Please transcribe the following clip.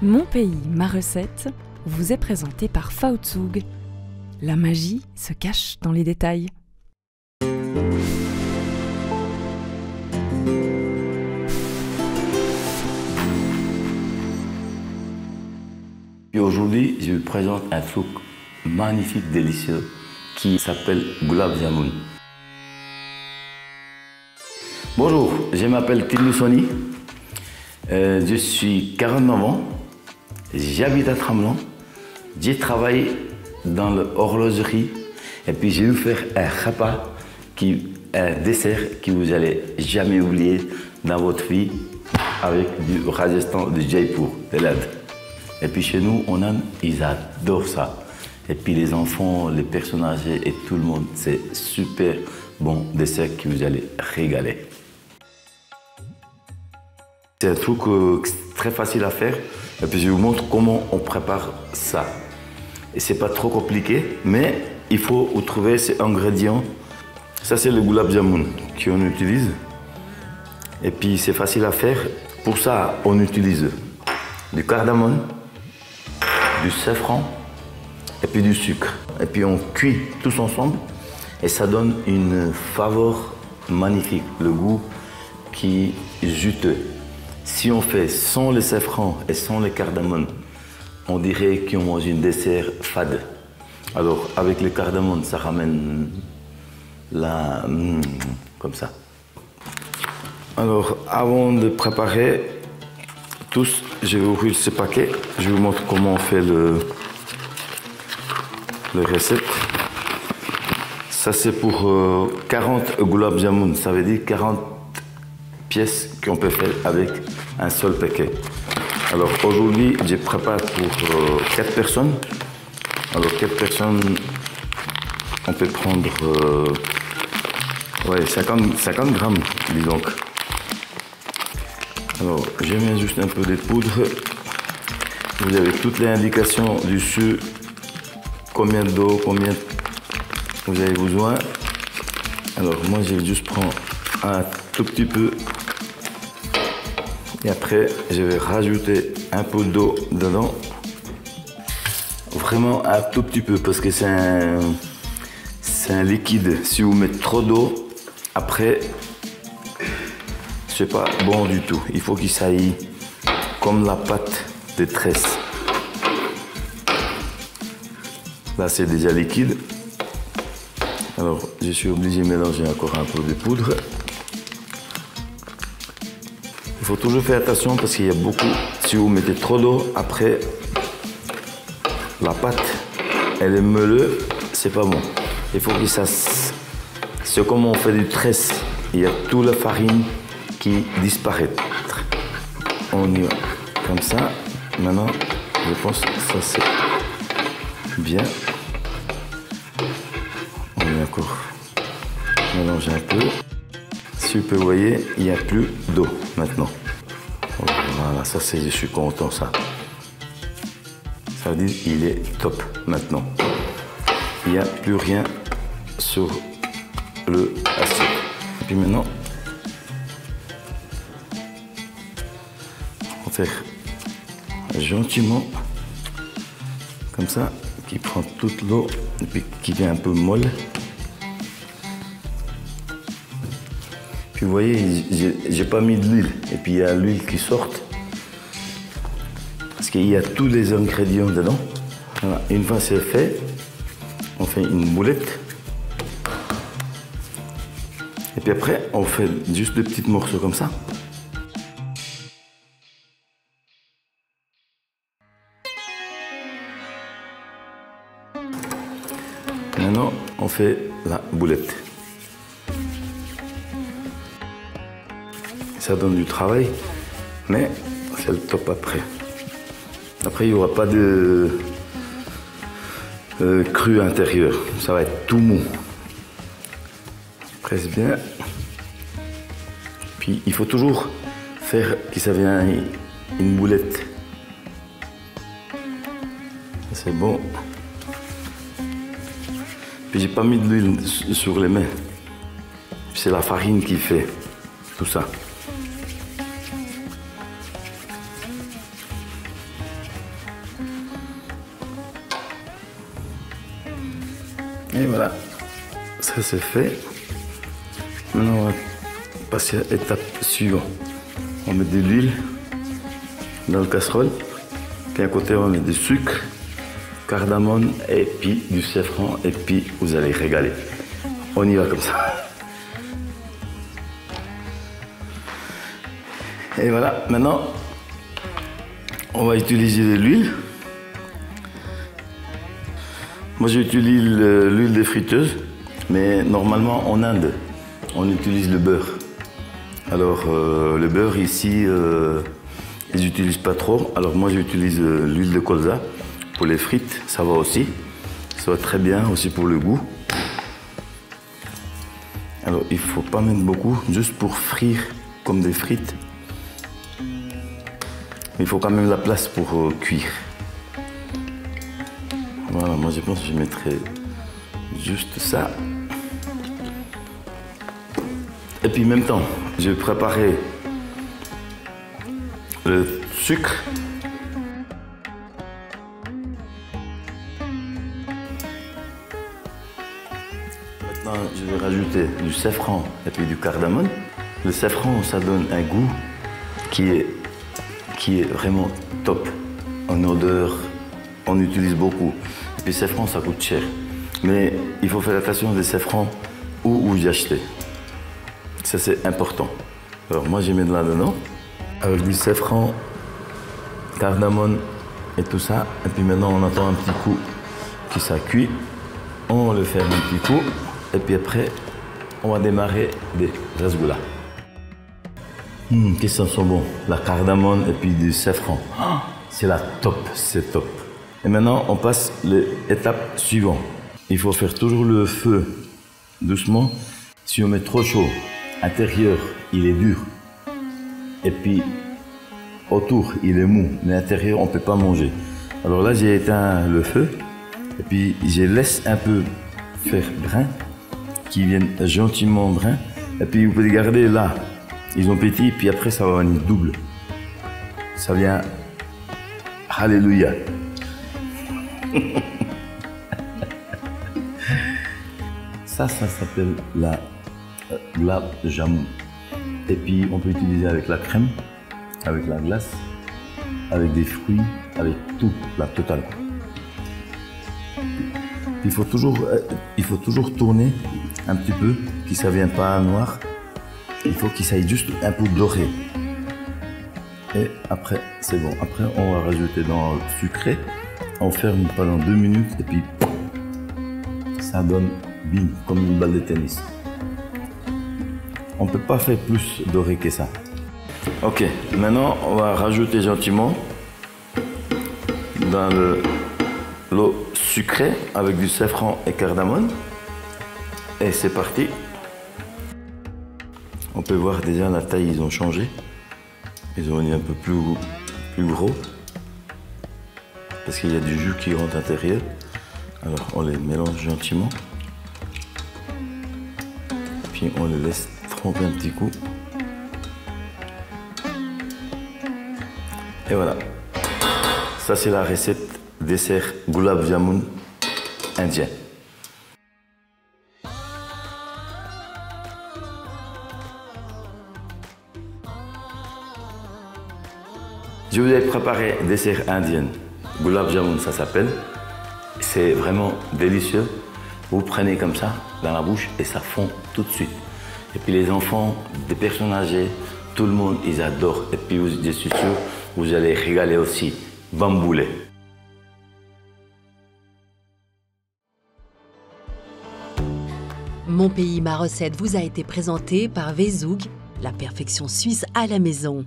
Mon pays, ma recette vous est présenté par Faotsug. La magie se cache dans les détails. Et aujourd'hui, je vous présente un truc magnifique, délicieux, qui s'appelle Gulab Jamun. Bonjour, je m'appelle Tilou Soni, je suis 49 ans, j'habite à Tramelan, j'ai travaillé dans l'horlogerie et puis je vais vous faire un repas, un dessert que vous n'allez jamais oublier dans votre vie avec du Rajasthan, du Jaipur, de l'Inde. Et puis chez nous, ils adorent ça. Et puis les enfants, les personnes âgées et tout le monde, c'est super bon dessert que vous allez régaler. C'est un truc très facile à faire. Et puis je vous montre comment on prépare ça. Et c'est pas trop compliqué, mais il faut trouver ces ingrédients. Ça, c'est le Gulab Jamun qu'on utilise. Et puis c'est facile à faire. Pour ça, on utilise du cardamome, du safran et puis du sucre. Et puis on cuit tous ensemble et ça donne une saveur magnifique, le goût qui est juteux. Si on fait sans le safran et sans le cardamome, on dirait qu'on mange un dessert fade. Alors avec le cardamome, ça ramène la... comme ça. Alors avant de préparer tous, je vais ouvrir ce paquet. Je vous montre comment on fait le recette. Ça c'est pour 40 Gulab Jamun. Ça veut dire 40 pièces qu'on peut faire avec un seul paquet. Alors aujourd'hui, je prépare pour 4 personnes. Alors 4 personnes, on peut prendre 50 grammes, dis donc. Alors, je mets juste un peu de poudre. Vous avez toutes les indications dessus. Combien d'eau, combien vous avez besoin. Alors, moi, je vais juste prendre un tout petit peu. Et après, je vais rajouter un peu d'eau dedans. Vraiment un tout petit peu, parce que c'est un liquide. Si vous mettez trop d'eau, après, c'est pas bon du tout. Il faut qu'il s'aille comme la pâte de tresse. Là, c'est déjà liquide. Alors, je suis obligé de mélanger encore un peu de poudre. Il faut toujours faire attention parce qu'il y a beaucoup. Si vous mettez trop d'eau, après, la pâte, elle est meuleuse, c'est pas bon. Il faut que ça... C'est comme on fait du tresse. Il y a toute la farine qui disparaît. On y va comme ça. Maintenant, je pense que ça c'est bien. On va encore mélanger un peu. Si vous pouvez voir, il n'y a plus d'eau maintenant. Voilà, ça c'est, je suis content ça. Ça veut dire qu'il est top maintenant. Il n'y a plus rien sur le assiette. Et puis maintenant, on va faire gentiment, comme ça, qui prend toute l'eau et puis qui devient un peu molle. Puis vous voyez, j'ai pas mis de l'huile et puis il y a l'huile qui sort parce qu'il y a tous les ingrédients dedans. Voilà. Une fois c'est fait, on fait une boulette. Et puis après, on fait juste des petits morceaux comme ça. Maintenant, on fait la boulette. Ça donne du travail, mais c'est le top après. Après, il n'y aura pas de cru intérieur. Ça va être tout mou. Presse bien. Puis, il faut toujours faire que ça vienne une boulette. C'est bon. Puis, j'ai pas mis de l'huile sur les mains. C'est la farine qui fait tout ça. Et voilà, ça c'est fait. Maintenant on va passer à l'étape suivante. On met de l'huile dans le casserole. Puis à côté on met du sucre, cardamome et puis du safran. Et puis vous allez régaler. On y va comme ça. Et voilà, maintenant on va utiliser de l'huile. Moi j'utilise l'huile de friteuse, mais normalement en Inde on utilise le beurre. Alors le beurre ici ils n'utilisent pas trop, alors moi j'utilise l'huile de colza pour les frites, ça va aussi. Ça va très bien aussi pour le goût. Alors il ne faut pas mettre beaucoup, juste pour frire comme des frites. Mais il faut quand même la place pour cuire. Voilà, moi je pense que je mettrai juste ça. Et puis en même temps, je vais préparer le sucre. Maintenant, je vais rajouter du safran et puis du cardamome. Le safran, ça donne un goût qui est vraiment top. En odeur, on utilise beaucoup. Et puis le safran, ça coûte cher. Mais il faut faire attention des safrans où j'ai acheté. Ça, c'est important. Alors moi, je mets de là-dedans. Avec du safran, cardamome et tout ça. Et puis maintenant, on attend un petit coup que ça cuit. On le ferme un petit coup. Et puis après, on va démarrer des rasgoulas. Qu'est-ce que ça sent bon. La cardamome et puis du safran. C'est la top, c'est top. Et maintenant, on passe à l'étape suivante. Il faut faire toujours le feu doucement. Si on met trop chaud, l'intérieur, il est dur. Et puis, autour, il est mou. Mais à l'intérieur, on ne peut pas manger. Alors là, j'ai éteint le feu. Et puis, je laisse un peu faire brun, qui viennent gentiment brun. Et puis, vous pouvez garder là. Ils ont pétillé, puis après, ça va venir double. Ça vient... Alléluia. Ça s'appelle la gulab jamun. Et puis on peut utiliser avec la crème, avec la glace, avec des fruits, avec tout, la totale. Il faut toujours tourner un petit peu, que ça ne vienne pas noir. Il faut qu'il s'aille juste un peu doré. Et après, c'est bon. Après, on va rajouter dans le sucré. On ferme pendant 2 minutes et puis ça donne bim, comme une balle de tennis. On ne peut pas faire plus doré que ça. Ok, maintenant on va rajouter gentiment dans l'eau sucrée avec du safran et cardamome. Et c'est parti. On peut voir déjà la taille, ils ont changé. Ils ont mis un peu plus gros. Parce qu'il y a du jus qui rentre à l'intérieur. Alors on les mélange gentiment. Puis on les laisse tremper un petit coup. Et voilà. Ça c'est la recette dessert gulab jamun indien. Je vous ai préparé un dessert indien. Gulab jamun, ça s'appelle. C'est vraiment délicieux. Vous prenez comme ça dans la bouche et ça fond tout de suite. Et puis les enfants, des personnes âgées, tout le monde, ils adorent. Et puis je suis sûr, vous allez régaler aussi. Bamboulé. Mon pays, ma recette vous a été présenté par Vezoug, la perfection suisse à la maison.